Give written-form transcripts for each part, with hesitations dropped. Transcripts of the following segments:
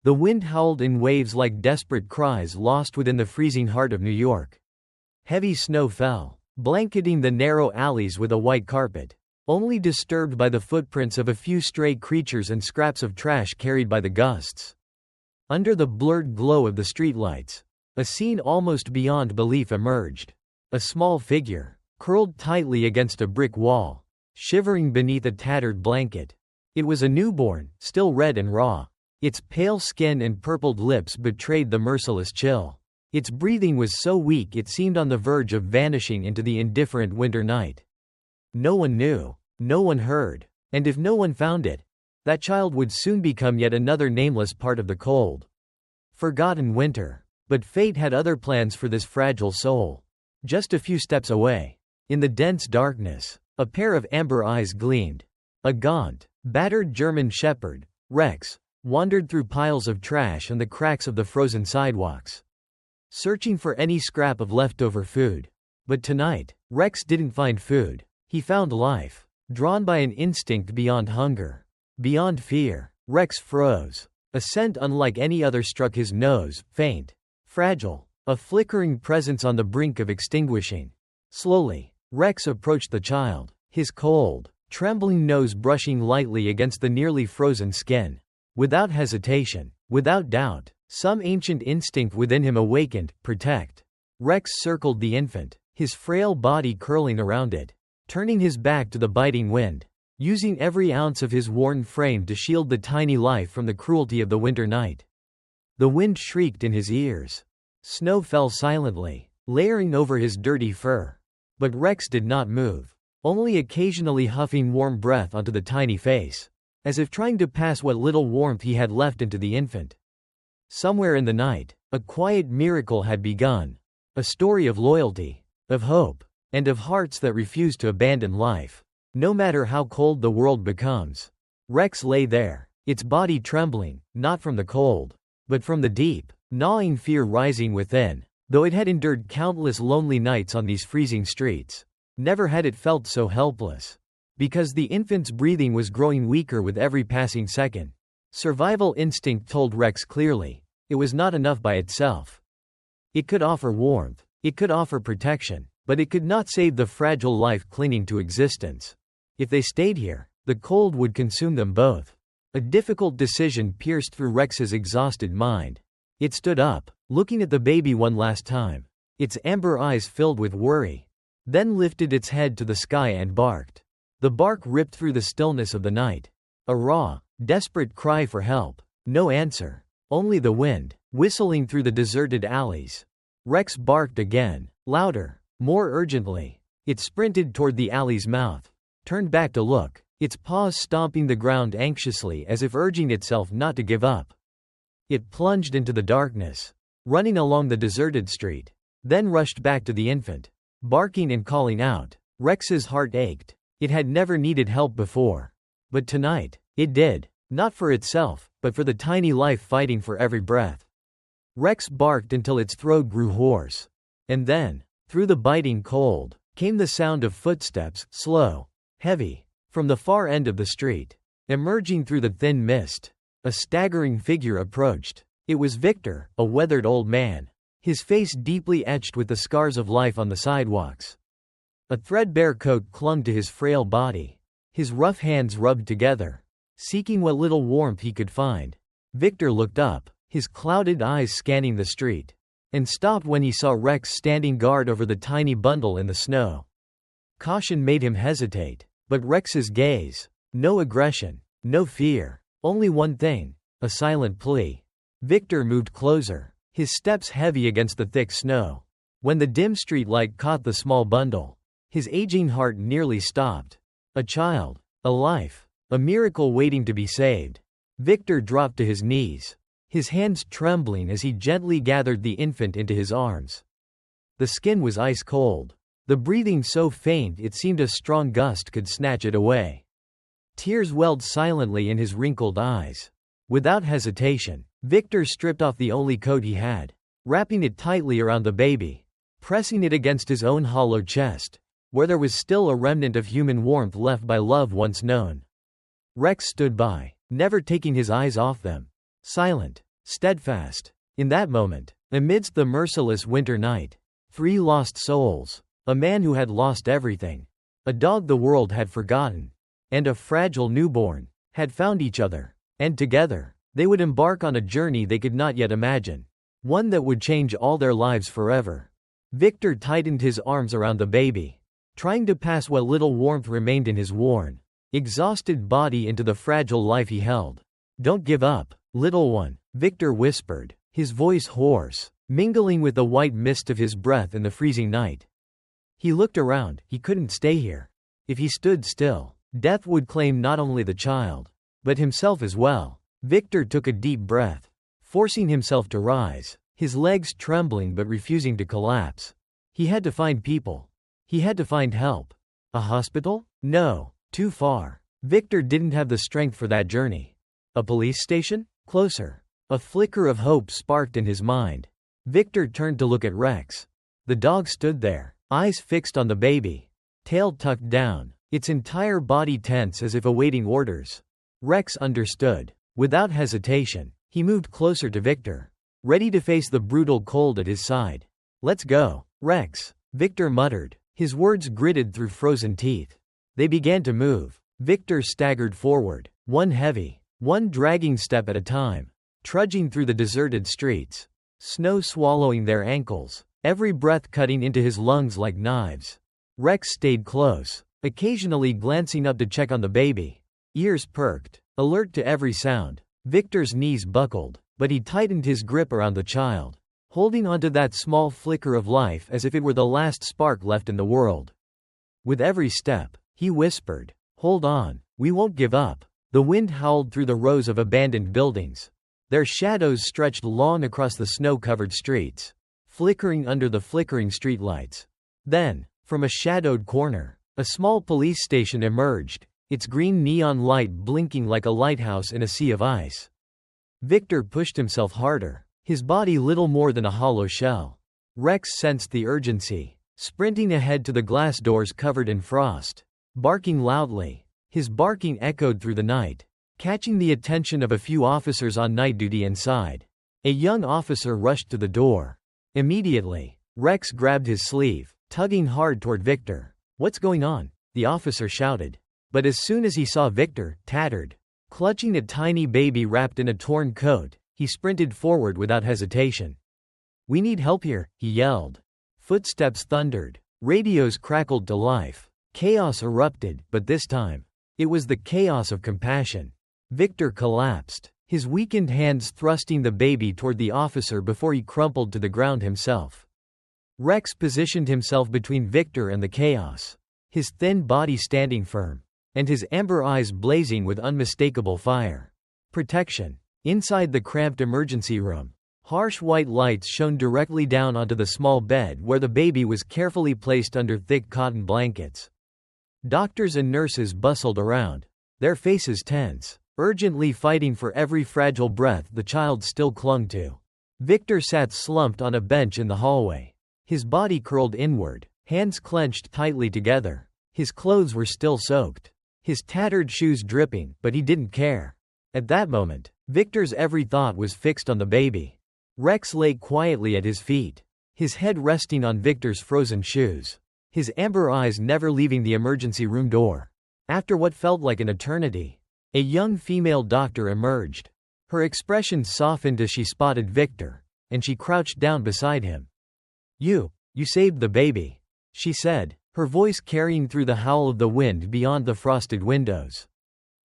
The wind howled in waves like desperate cries lost within the freezing heart of New York. Heavy snow fell, blanketing the narrow alleys with a white carpet, only disturbed by the footprints of a few stray creatures and scraps of trash carried by the gusts. Under the blurred glow of the streetlights, a scene almost beyond belief emerged. A small figure, curled tightly against a brick wall, shivering beneath a tattered blanket. It was a newborn, still red and raw. Its pale skin and purpled lips betrayed the merciless chill. Its breathing was so weak it seemed on the verge of vanishing into the indifferent winter night. No one knew, no one heard, and if no one found it, that child would soon become yet another nameless part of the cold, forgotten winter. But fate had other plans for this fragile soul. Just a few steps away, in the dense darkness, a pair of amber eyes gleamed. A gaunt, battered German shepherd, Rex, wandered through piles of trash and the cracks of the frozen sidewalks, searching for any scrap of leftover food. But tonight, Rex didn't find food. He found life, drawn by an instinct beyond hunger, beyond fear. Rex froze. A scent unlike any other struck his nose, faint, fragile, a flickering presence on the brink of extinguishing. Slowly, Rex approached the child, his cold, trembling nose brushing lightly against the nearly frozen skin. Without hesitation, without doubt, some ancient instinct within him awakened. Protect. Rex circled the infant, his frail body curling around it, turning his back to the biting wind, using every ounce of his worn frame to shield the tiny life from the cruelty of the winter night. The wind shrieked in his ears. Snow fell silently, layering over his dirty fur. But Rex did not move, only occasionally huffing warm breath onto the tiny face, as if trying to pass what little warmth he had left into the infant. Somewhere in the night, a quiet miracle had begun, a story of loyalty, of hope, and of hearts that refuse to abandon life, no matter how cold the world becomes. Rex lay there, its body trembling, not from the cold, but from the deep, gnawing fear rising within. Though it had endured countless lonely nights on these freezing streets, never had it felt so helpless. Because the infant's breathing was growing weaker with every passing second. Survival instinct told Rex clearly, it was not enough by itself. It could offer warmth, it could offer protection, but it could not save the fragile life clinging to existence. If they stayed here, the cold would consume them both. A difficult decision pierced through Rex's exhausted mind. It stood up, looking at the baby one last time, its amber eyes filled with worry, then lifted its head to the sky and barked. The bark ripped through the stillness of the night. A raw, desperate cry for help. No answer. Only the wind, whistling through the deserted alleys. Rex barked again, louder, more urgently. It sprinted toward the alley's mouth, turned back to look, its paws stomping the ground anxiously as if urging itself not to give up. It plunged into the darkness, running along the deserted street, then rushed back to the infant, barking and calling out. Rex's heart ached. It had never needed help before. But tonight, it did, not for itself, but for the tiny life fighting for every breath. Rex barked until its throat grew hoarse. And then, through the biting cold, came the sound of footsteps, slow, heavy, from the far end of the street. Emerging through the thin mist, a staggering figure approached. It was Victor, a weathered old man, his face deeply etched with the scars of life on the sidewalks. A threadbare coat clung to his frail body. His rough hands rubbed together, seeking what little warmth he could find. Victor looked up, his clouded eyes scanning the street, and stopped when he saw Rex standing guard over the tiny bundle in the snow. Caution made him hesitate, but Rex's gaze, no aggression, no fear, only one thing, a silent plea. Victor moved closer, his steps heavy against the thick snow. When the dim streetlight caught the small bundle, his aging heart nearly stopped. A child, a life, a miracle waiting to be saved. Victor dropped to his knees, his hands trembling as he gently gathered the infant into his arms. The skin was ice cold, the breathing so faint it seemed a strong gust could snatch it away. Tears welled silently in his wrinkled eyes. Without hesitation, Victor stripped off the only coat he had, wrapping it tightly around the baby, pressing it against his own hollow chest, where there was still a remnant of human warmth left by love once known. Rex stood by, never taking his eyes off them, silent, steadfast. In that moment, amidst the merciless winter night, 3 lost souls, a man who had lost everything, a dog the world had forgotten, and a fragile newborn, had found each other, and together, they would embark on a journey they could not yet imagine, one that would change all their lives forever. Victor tightened his arms around the baby, trying to pass what little warmth remained in his worn, exhausted body into the fragile life he held. "Don't give up, little one," Victor whispered, his voice hoarse, mingling with the white mist of his breath in the freezing night. He looked around. He couldn't stay here. If he stood still, death would claim not only the child, but himself as well. Victor took a deep breath, forcing himself to rise, his legs trembling but refusing to collapse. He had to find people. He had to find help. A hospital? No, too far. Victor didn't have the strength for that journey. A police station? Closer. A flicker of hope sparked in his mind. Victor turned to look at Rex. The dog stood there, eyes fixed on the baby, tail tucked down, its entire body tense as if awaiting orders. Rex understood. Without hesitation, he moved closer to Victor, ready to face the brutal cold at his side. "Let's go, Rex," Victor muttered, his words gritted through frozen teeth. They began to move. Victor staggered forward, one heavy, one dragging step at a time, trudging through the deserted streets, snow swallowing their ankles, every breath cutting into his lungs like knives. Rex stayed close, occasionally glancing up to check on the baby, ears perked, alert to every sound. Victor's knees buckled, but he tightened his grip around the child, holding onto that small flicker of life as if it were the last spark left in the world. With every step, he whispered, "Hold on, we won't give up." The wind howled through the rows of abandoned buildings. Their shadows stretched long across the snow-covered streets, flickering under the flickering streetlights. Then, from a shadowed corner, a small police station emerged, its green neon light blinking like a lighthouse in a sea of ice. Victor pushed himself harder, his body little more than a hollow shell. Rex sensed the urgency, sprinting ahead to the glass doors covered in frost, barking loudly. His barking echoed through the night, catching the attention of a few officers on night duty inside. A young officer rushed to the door. Immediately, Rex grabbed his sleeve, tugging hard toward Victor. "What's going on?" the officer shouted. But as soon as he saw Victor, tattered, clutching a tiny baby wrapped in a torn coat, he sprinted forward without hesitation. "We need help here," he yelled. Footsteps thundered. Radios crackled to life. Chaos erupted, but this time, it was the chaos of compassion. Victor collapsed, his weakened hands thrusting the baby toward the officer before he crumpled to the ground himself. Rex positioned himself between Victor and the chaos, his thin body standing firm, and his amber eyes blazing with unmistakable fire. Protection. Inside the cramped emergency room, harsh white lights shone directly down onto the small bed where the baby was carefully placed under thick cotton blankets. Doctors and nurses bustled around, their faces tense, urgently fighting for every fragile breath the child still clung to. Victor sat slumped on a bench in the hallway, his body curled inward, hands clenched tightly together. His clothes were still soaked, his tattered shoes dripping, but he didn't care. At that moment, Victor's every thought was fixed on the baby. Rex lay quietly at his feet, his head resting on Victor's frozen shoes, his amber eyes never leaving the emergency room door. After what felt like an eternity, a young female doctor emerged. Her expression softened as she spotted Victor, and she crouched down beside him. You saved the baby," she said, her voice carrying through the howl of the wind beyond the frosted windows.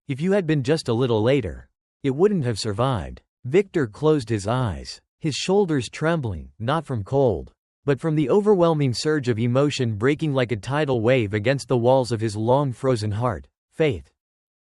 "If you had been just a little later, it wouldn't have survived." Victor closed his eyes, his shoulders trembling, not from cold, but from the overwhelming surge of emotion breaking like a tidal wave against the walls of his long-frozen heart. "Faith.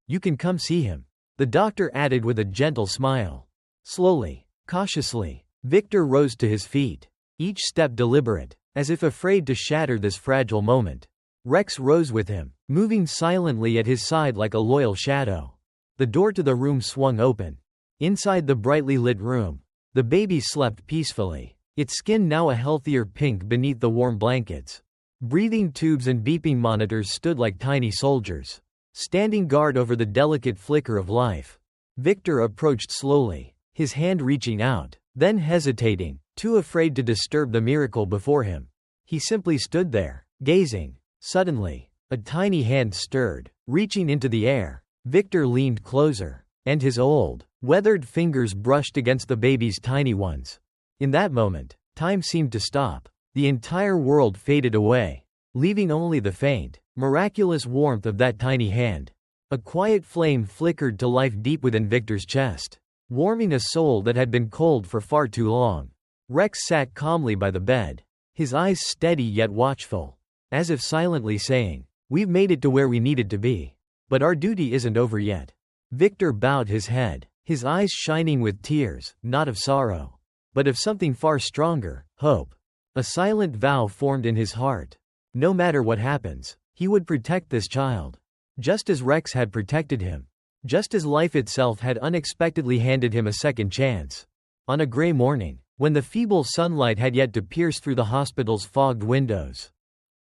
You can come see him," the doctor added with a gentle smile. Slowly, cautiously, Victor rose to his feet, each step deliberate, as if afraid to shatter this fragile moment. Rex rose with him, moving silently at his side like a loyal shadow. The door to the room swung open. Inside the brightly lit room, the baby slept peacefully, its skin now a healthier pink beneath the warm blankets. Breathing tubes and beeping monitors stood like tiny soldiers, standing guard over the delicate flicker of life. Victor approached slowly, his hand reaching out, then hesitating, too afraid to disturb the miracle before him. He simply stood there, gazing. Suddenly, a tiny hand stirred, reaching into the air. Victor leaned closer, and his old, weathered fingers brushed against the baby's tiny ones. In that moment, time seemed to stop. The entire world faded away, leaving only the faint, miraculous warmth of that tiny hand. A quiet flame flickered to life deep within Victor's chest, warming a soul that had been cold for far too long. Rex sat calmly by the bed, his eyes steady yet watchful, as if silently saying, "We've made it to where we needed to be. But our duty isn't over yet." Victor bowed his head, his eyes shining with tears, not of sorrow, but of something far stronger, hope. A silent vow formed in his heart. No matter what happens, he would protect this child. Just as Rex had protected him. Just as life itself had unexpectedly handed him a second chance. On a gray morning, when the feeble sunlight had yet to pierce through the hospital's fogged windows,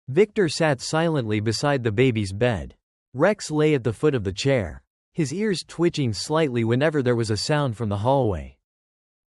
Victor sat silently beside the baby's bed. Rex lay at the foot of the chair, his ears twitching slightly whenever there was a sound from the hallway.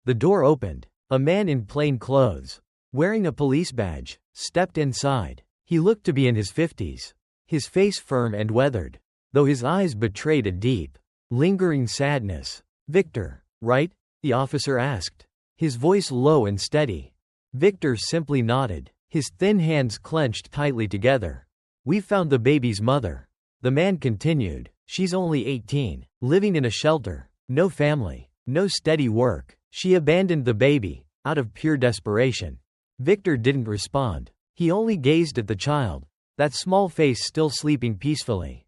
The door opened. A man in plain clothes, wearing a police badge, stepped inside. He looked to be in his 50s, his face firm and weathered, though his eyes betrayed a deep, lingering sadness. "Victor, right?" the officer asked, his voice low and steady. Victor simply nodded, his thin hands clenched tightly together. "We've found the baby's mother," the man continued. "She's only 18, living in a shelter, no family, no steady work. She abandoned the baby, out of pure desperation." Victor didn't respond. He only gazed at the child, that small face still sleeping peacefully,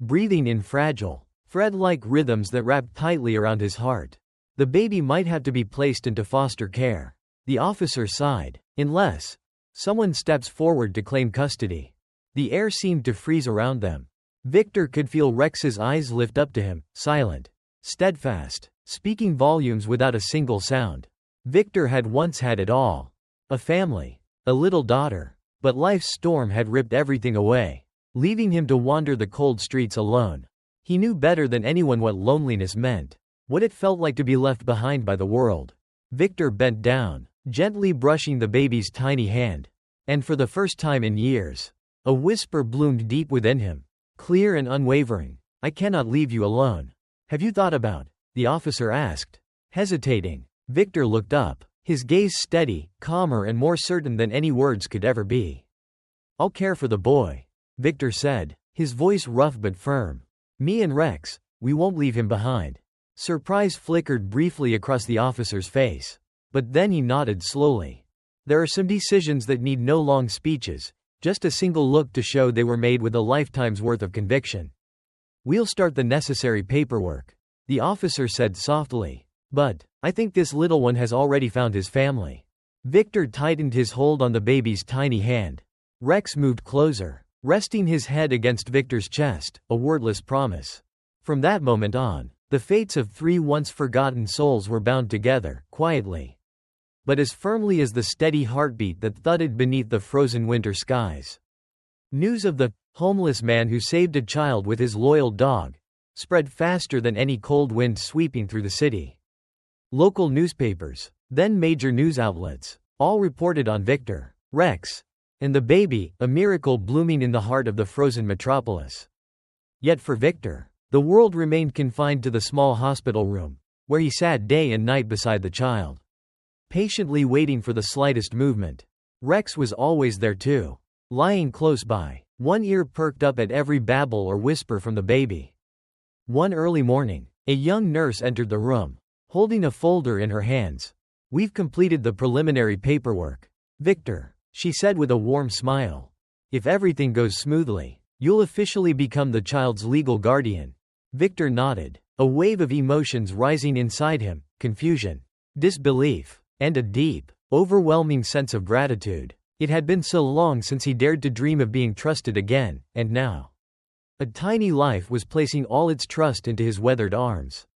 breathing in fragile, thread-like rhythms that wrapped tightly around his heart. The baby might have to be placed into foster care, the officer sighed, unless someone steps forward to claim custody. The air seemed to freeze around them. Victor could feel Rex's eyes lift up to him, silent, steadfast, speaking volumes without a single sound. Victor had once had it all. A family, a little daughter. But life's storm had ripped everything away, leaving him to wander the cold streets alone. He knew better than anyone what loneliness meant, what it felt like to be left behind by the world. Victor bent down, gently brushing the baby's tiny hand. And for the first time in years, a whisper bloomed deep within him, clear and unwavering. "I cannot leave you alone. Have you thought about?" the officer asked. Hesitating, Victor looked up, his gaze steady, calmer and more certain than any words could ever be. "I'll care for the boy," Victor said, his voice rough but firm. "Me and Rex, we won't leave him behind." Surprise flickered briefly across the officer's face. But then he nodded slowly. "There are some decisions that need no long speeches, just a single look to show they were made with a lifetime's worth of conviction. We'll start the necessary paperwork," the officer said softly. "But I think this little one has already found his family." Victor tightened his hold on the baby's tiny hand. Rex moved closer, resting his head against Victor's chest, a wordless promise. From that moment on, the fates of three once forgotten souls were bound together, quietly, but as firmly as the steady heartbeat that thudded beneath the frozen winter skies. News of the homeless man who saved a child with his loyal dog spread faster than any cold wind sweeping through the city. Local newspapers, then major news outlets, all reported on Victor, Rex, and the baby, a miracle blooming in the heart of the frozen metropolis. Yet for Victor, the world remained confined to the small hospital room, where he sat day and night beside the child, patiently waiting for the slightest movement. Rex was always there too, lying close by, one ear perked up at every babble or whisper from the baby. One early morning, a young nurse entered the room, holding a folder in her hands. "We've completed the preliminary paperwork, Victor," she said with a warm smile. "If everything goes smoothly, you'll officially become the child's legal guardian." Victor nodded, a wave of emotions rising inside him, confusion, disbelief, and a deep, overwhelming sense of gratitude. It had been so long since he dared to dream of being trusted again, and now a tiny life was placing all its trust into his weathered arms.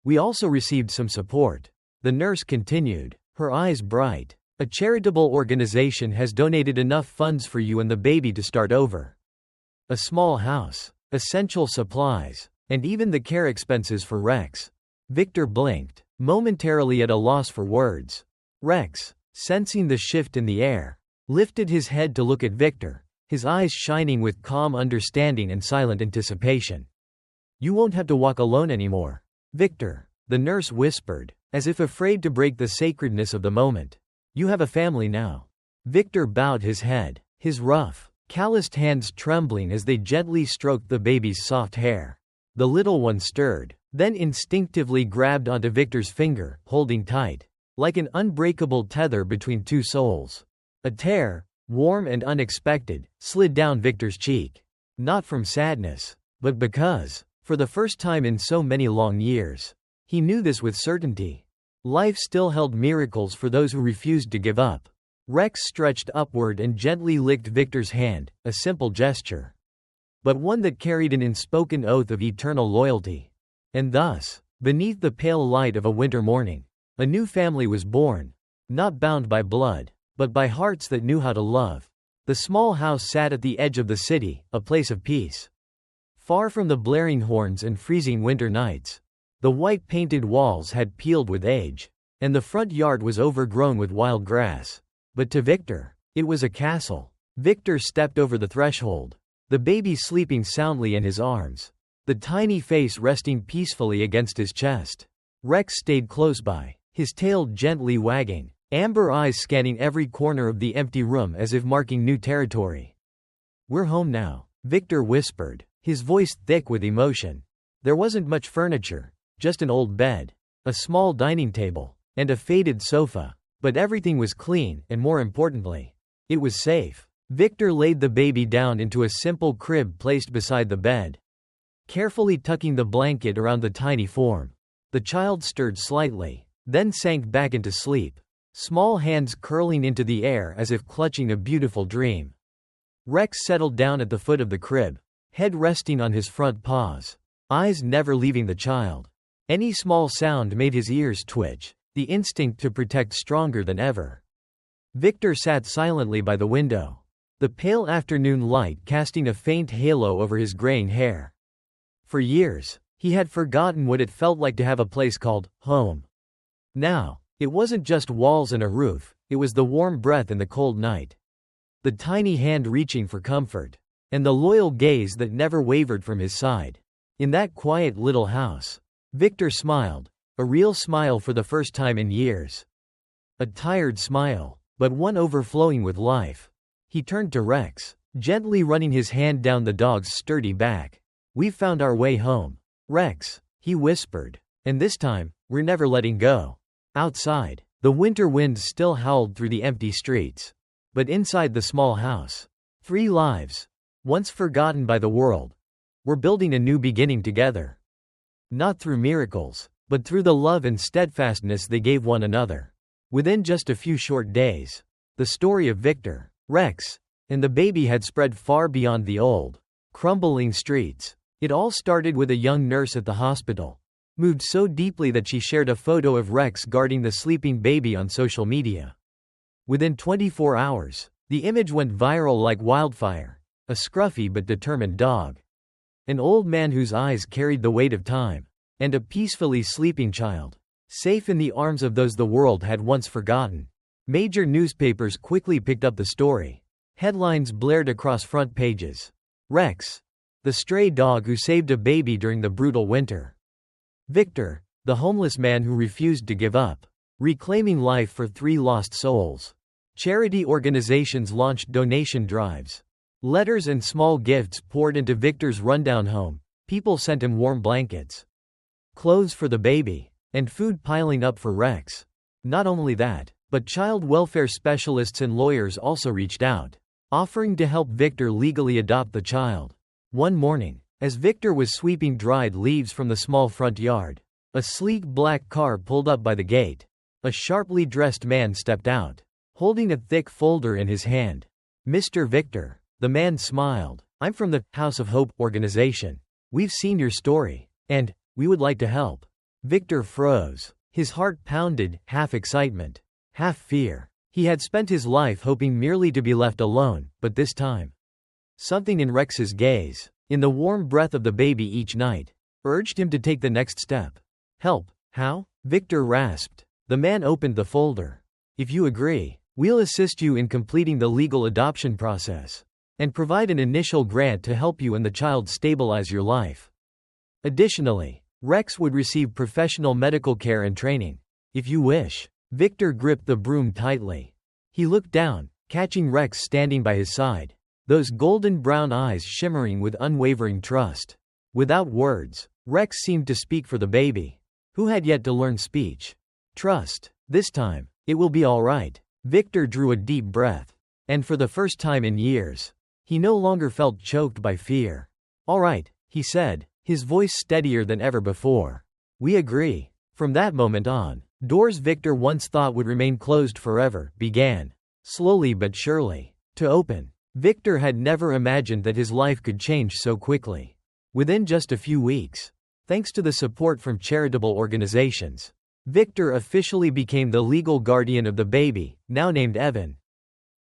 "We also received some support," the nurse continued, her eyes bright. "A charitable organization has donated enough funds for you and the baby to start over. A small house, essential supplies, and even the care expenses for Rex." Victor blinked, momentarily at a loss for words. Rex, sensing the shift in the air, lifted his head to look at Victor, his eyes shining with calm understanding and silent anticipation. "You won't have to walk alone anymore, Victor," the nurse whispered, as if afraid to break the sacredness of the moment. "You have a family now." Victor bowed his head, his rough, calloused hands trembling as they gently stroked the baby's soft hair. The little one stirred, then instinctively grabbed onto Victor's finger, holding tight, like an unbreakable tether between two souls. A tear, warm and unexpected, slid down Victor's cheek. Not from sadness, but because, for the first time in so many long years, he knew this with certainty. Life still held miracles for those who refused to give up. Rex stretched upward and gently licked Victor's hand, a simple gesture, but one that carried an unspoken oath of eternal loyalty. And thus, beneath the pale light of a winter morning, a new family was born, not bound by blood, but by hearts that knew how to love. The small house sat at the edge of the city, a place of peace. Far from the blaring horns and freezing winter nights. The white-painted walls had peeled with age, and the front yard was overgrown with wild grass. But to Victor, it was a castle. Victor stepped over the threshold, the baby sleeping soundly in his arms, the tiny face resting peacefully against his chest. Rex stayed close by, his tail gently wagging, amber eyes scanning every corner of the empty room as if marking new territory. "We're home now," Victor whispered, his voice thick with emotion. There wasn't much furniture, just an old bed, a small dining table, and a faded sofa, but everything was clean, and more importantly, it was safe. Victor laid the baby down into a simple crib placed beside the bed, carefully tucking the blanket around the tiny form. The child stirred slightly, then sank back into sleep, small hands curling into the air as if clutching a beautiful dream. Rex settled down at the foot of the crib, head resting on his front paws, eyes never leaving the child. Any small sound made his ears twitch, the instinct to protect stronger than ever. Victor sat silently by the window, the pale afternoon light casting a faint halo over his graying hair. For years, he had forgotten what it felt like to have a place called home. Now, it wasn't just walls and a roof, it was the warm breath in the cold night, the tiny hand reaching for comfort, and the loyal gaze that never wavered from his side. In that quiet little house, Victor smiled, a real smile for the first time in years. A tired smile, but one overflowing with life. He turned to Rex, gently running his hand down the dog's sturdy back. "We've found our way home, Rex," he whispered, "and this time, we're never letting go." Outside, the winter wind still howled through the empty streets. But inside the small house, 3 lives, once forgotten by the world, were building a new beginning together. Not through miracles, but through the love and steadfastness they gave one another. Within just a few short days, the story of Victor, Rex, and the baby had spread far beyond the old, crumbling streets. It all started with a young nurse at the hospital, moved so deeply that she shared a photo of Rex guarding the sleeping baby on social media. Within 24 hours, the image went viral like wildfire, a scruffy but determined dog, an old man whose eyes carried the weight of time, and a peacefully sleeping child, safe in the arms of those the world had once forgotten. Major newspapers quickly picked up the story. Headlines blared across front pages. Rex, the stray dog who saved a baby during the brutal winter. Victor, the homeless man who refused to give up, reclaiming life for 3 lost souls. Charity organizations launched donation drives. Letters and small gifts poured into Victor's rundown home. People sent him warm blankets, clothes for the baby, and food piling up for Rex. Not only that, but child welfare specialists and lawyers also reached out, offering to help Victor legally adopt the child. One morning, as Victor was sweeping dried leaves from the small front yard, a sleek black car pulled up by the gate. A sharply dressed man stepped out, holding a thick folder in his hand. "Mr. Victor," the man smiled, "I'm from the House of Hope organization. We've seen your story, and we would like to help." Victor froze. His heart pounded, half excitement, half fear. He had spent his life hoping merely to be left alone, but this time, something in Rex's gaze, in the warm breath of the baby each night, urged him to take the next step. "Help? How?" Victor rasped. The man opened the folder. If you agree, we'll assist you in completing the legal adoption process and provide an initial grant to help you and the child stabilize your life. Additionally, Rex would receive professional medical care and training. If you wish. Victor gripped the broom tightly. He looked down, catching Rex standing by his side, those golden brown eyes shimmering with unwavering trust. Without words, Rex seemed to speak for the baby, who had yet to learn speech. Trust. This time, it will be all right. Victor drew a deep breath. And for the first time in years, he no longer felt choked by fear. All right, he said, his voice steadier than ever before. We agree. From that moment on, doors Victor once thought would remain closed forever began, slowly but surely, to open. Victor had never imagined that his life could change so quickly. Within just a few weeks, thanks to the support from charitable organizations, Victor officially became the legal guardian of the baby, now named Evan.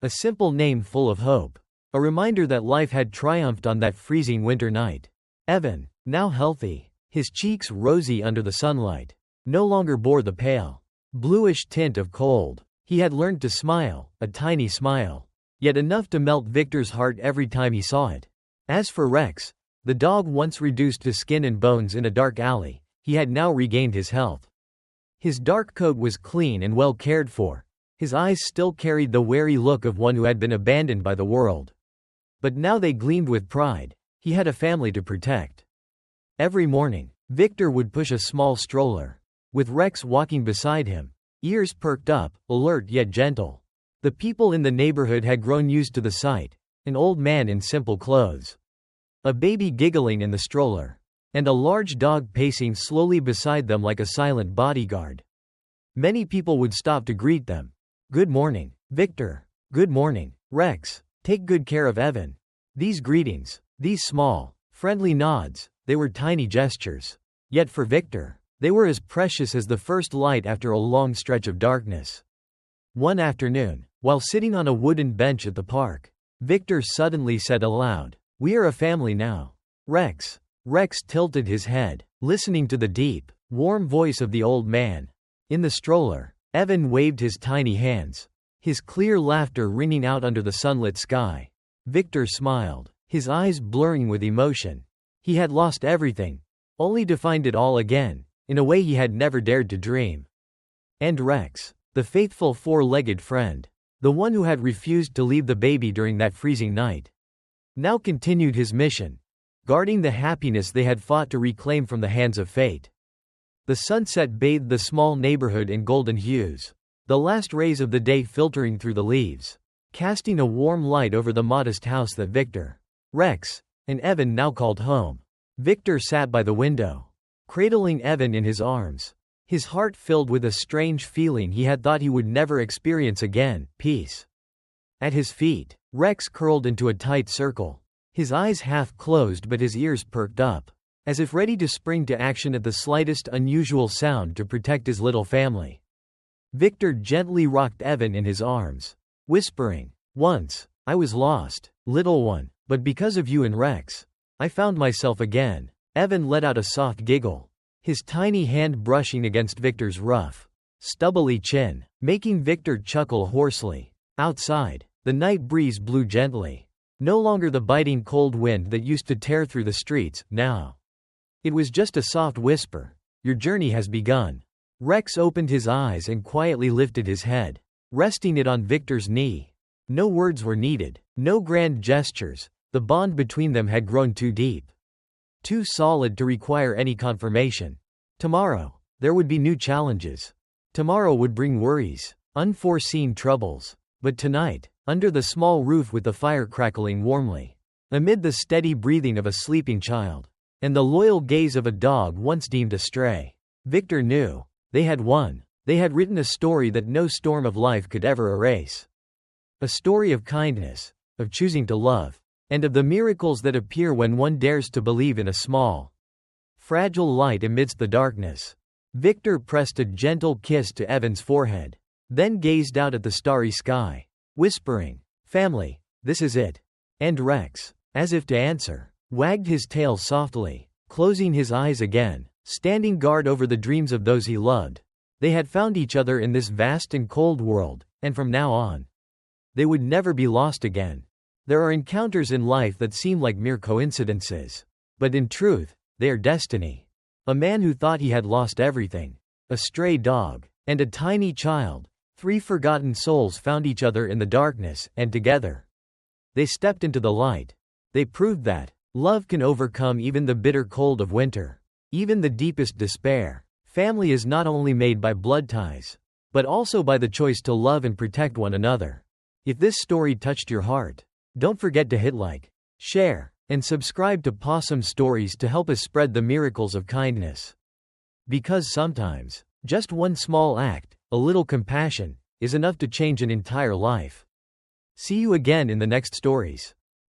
A simple name full of hope. A reminder that life had triumphed on that freezing winter night. Evan, now healthy, his cheeks rosy under the sunlight, no longer bore the pale, bluish tint of cold. He had learned to smile, a tiny smile, yet enough to melt Victor's heart every time he saw it. As for Rex, the dog once reduced to skin and bones in a dark alley, he had now regained his health. His dark coat was clean and well cared for. His eyes still carried the wary look of one who had been abandoned by the world. But now they gleamed with pride. He had a family to protect. Every morning, Victor would push a small stroller, with Rex walking beside him, ears perked up, alert yet gentle. The people in the neighborhood had grown used to the sight, an old man in simple clothes, a baby giggling in the stroller, and a large dog pacing slowly beside them like a silent bodyguard. Many people would stop to greet them. Good morning, Victor. Good morning, Rex. Take good care of Evan. These greetings, these small, friendly nods, they were tiny gestures. Yet for Victor, they were as precious as the first light after a long stretch of darkness. One afternoon, while sitting on a wooden bench at the park, Victor suddenly said aloud, "We are a family now, Rex." Rex tilted his head, listening to the deep, warm voice of the old man. In the stroller, Evan waved his tiny hands, his clear laughter ringing out under the sunlit sky. Victor smiled, his eyes blurring with emotion. He had lost everything, only to find it all again, in a way he had never dared to dream. And Rex, the faithful four-legged friend, the one who had refused to leave the baby during that freezing night, now continued his mission, guarding the happiness they had fought to reclaim from the hands of fate. The sunset bathed the small neighborhood in golden hues, the last rays of the day filtering through the leaves, casting a warm light over the modest house that Victor, Rex, and Evan now called home. Victor sat by the window, cradling Evan in his arms, his heart filled with a strange feeling he had thought he would never experience again, peace. At his feet, Rex curled into a tight circle, his eyes half closed but his ears perked up, as if ready to spring to action at the slightest unusual sound to protect his little family. Victor gently rocked Evan in his arms, whispering, "Once, I was lost, little one, but because of you and Rex, I found myself again." Evan let out a soft giggle, his tiny hand brushing against Victor's rough, stubbly chin, making Victor chuckle hoarsely. Outside, the night breeze blew gently. No longer the biting cold wind that used to tear through the streets, now. It was just a soft whisper. "Your journey has begun." Rex opened his eyes and quietly lifted his head, resting it on Victor's knee. No words were needed, no grand gestures. The bond between them had grown too deep, too solid to require any confirmation. Tomorrow, there would be new challenges. Tomorrow would bring worries, unforeseen troubles. But tonight, under the small roof with the fire crackling warmly, amid the steady breathing of a sleeping child, and the loyal gaze of a dog once deemed astray, Victor knew, they had won. They had written a story that no storm of life could ever erase. A story of kindness, of choosing to love, and of the miracles that appear when one dares to believe in a small, fragile light amidst the darkness. Victor pressed a gentle kiss to Evan's forehead, then gazed out at the starry sky, whispering, "Family, this is it." And Rex, as if to answer, wagged his tail softly, closing his eyes again, standing guard over the dreams of those he loved. They had found each other in this vast and cold world, and from now on, they would never be lost again. There are encounters in life that seem like mere coincidences. But in truth, they are destiny. A man who thought he had lost everything, a stray dog, and a tiny child, three forgotten souls found each other in the darkness, and together, they stepped into the light. They proved that love can overcome even the bitter cold of winter, even the deepest despair. Family is not only made by blood ties, but also by the choice to love and protect one another. If this story touched your heart, don't forget to hit like, share, and subscribe to Pawsome Stories to help us spread the miracles of kindness. Because sometimes, just one small act, a little compassion, is enough to change an entire life. See you again in the next stories.